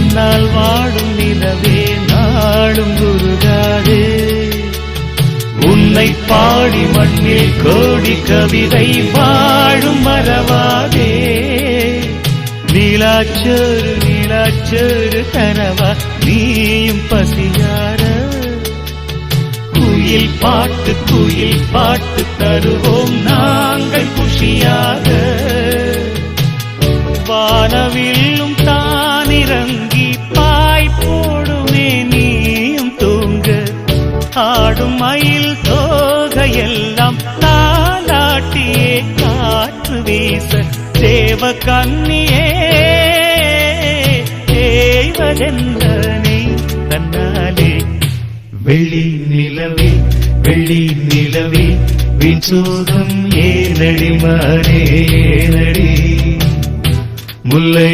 உன்னால் வாடும் நிலவே நாடும் உருகாதே. உன்னை பாடி மண்ணில் கோடி கவிதை வாழும் மறவாதே. நீலாச்சோறு நீலாச்சோறு தரவா நீயும் பசியார. குயில் பாட்டு தருவோம் நாங்கள் குஷியாக. வானவில்லும் தானிறங்கி பாய் போடுமே நீயும் தூங்க. ஆடும் மயில் தோகையெல்லாம் தாலாட்டியே காற்று வீச. தேவ கன்னியே தேவதென்றனை தன்னாலே. வெள்ளி நிலவே வீண் சோகம் ஏனடி மாறே ஏனடி. முல்லை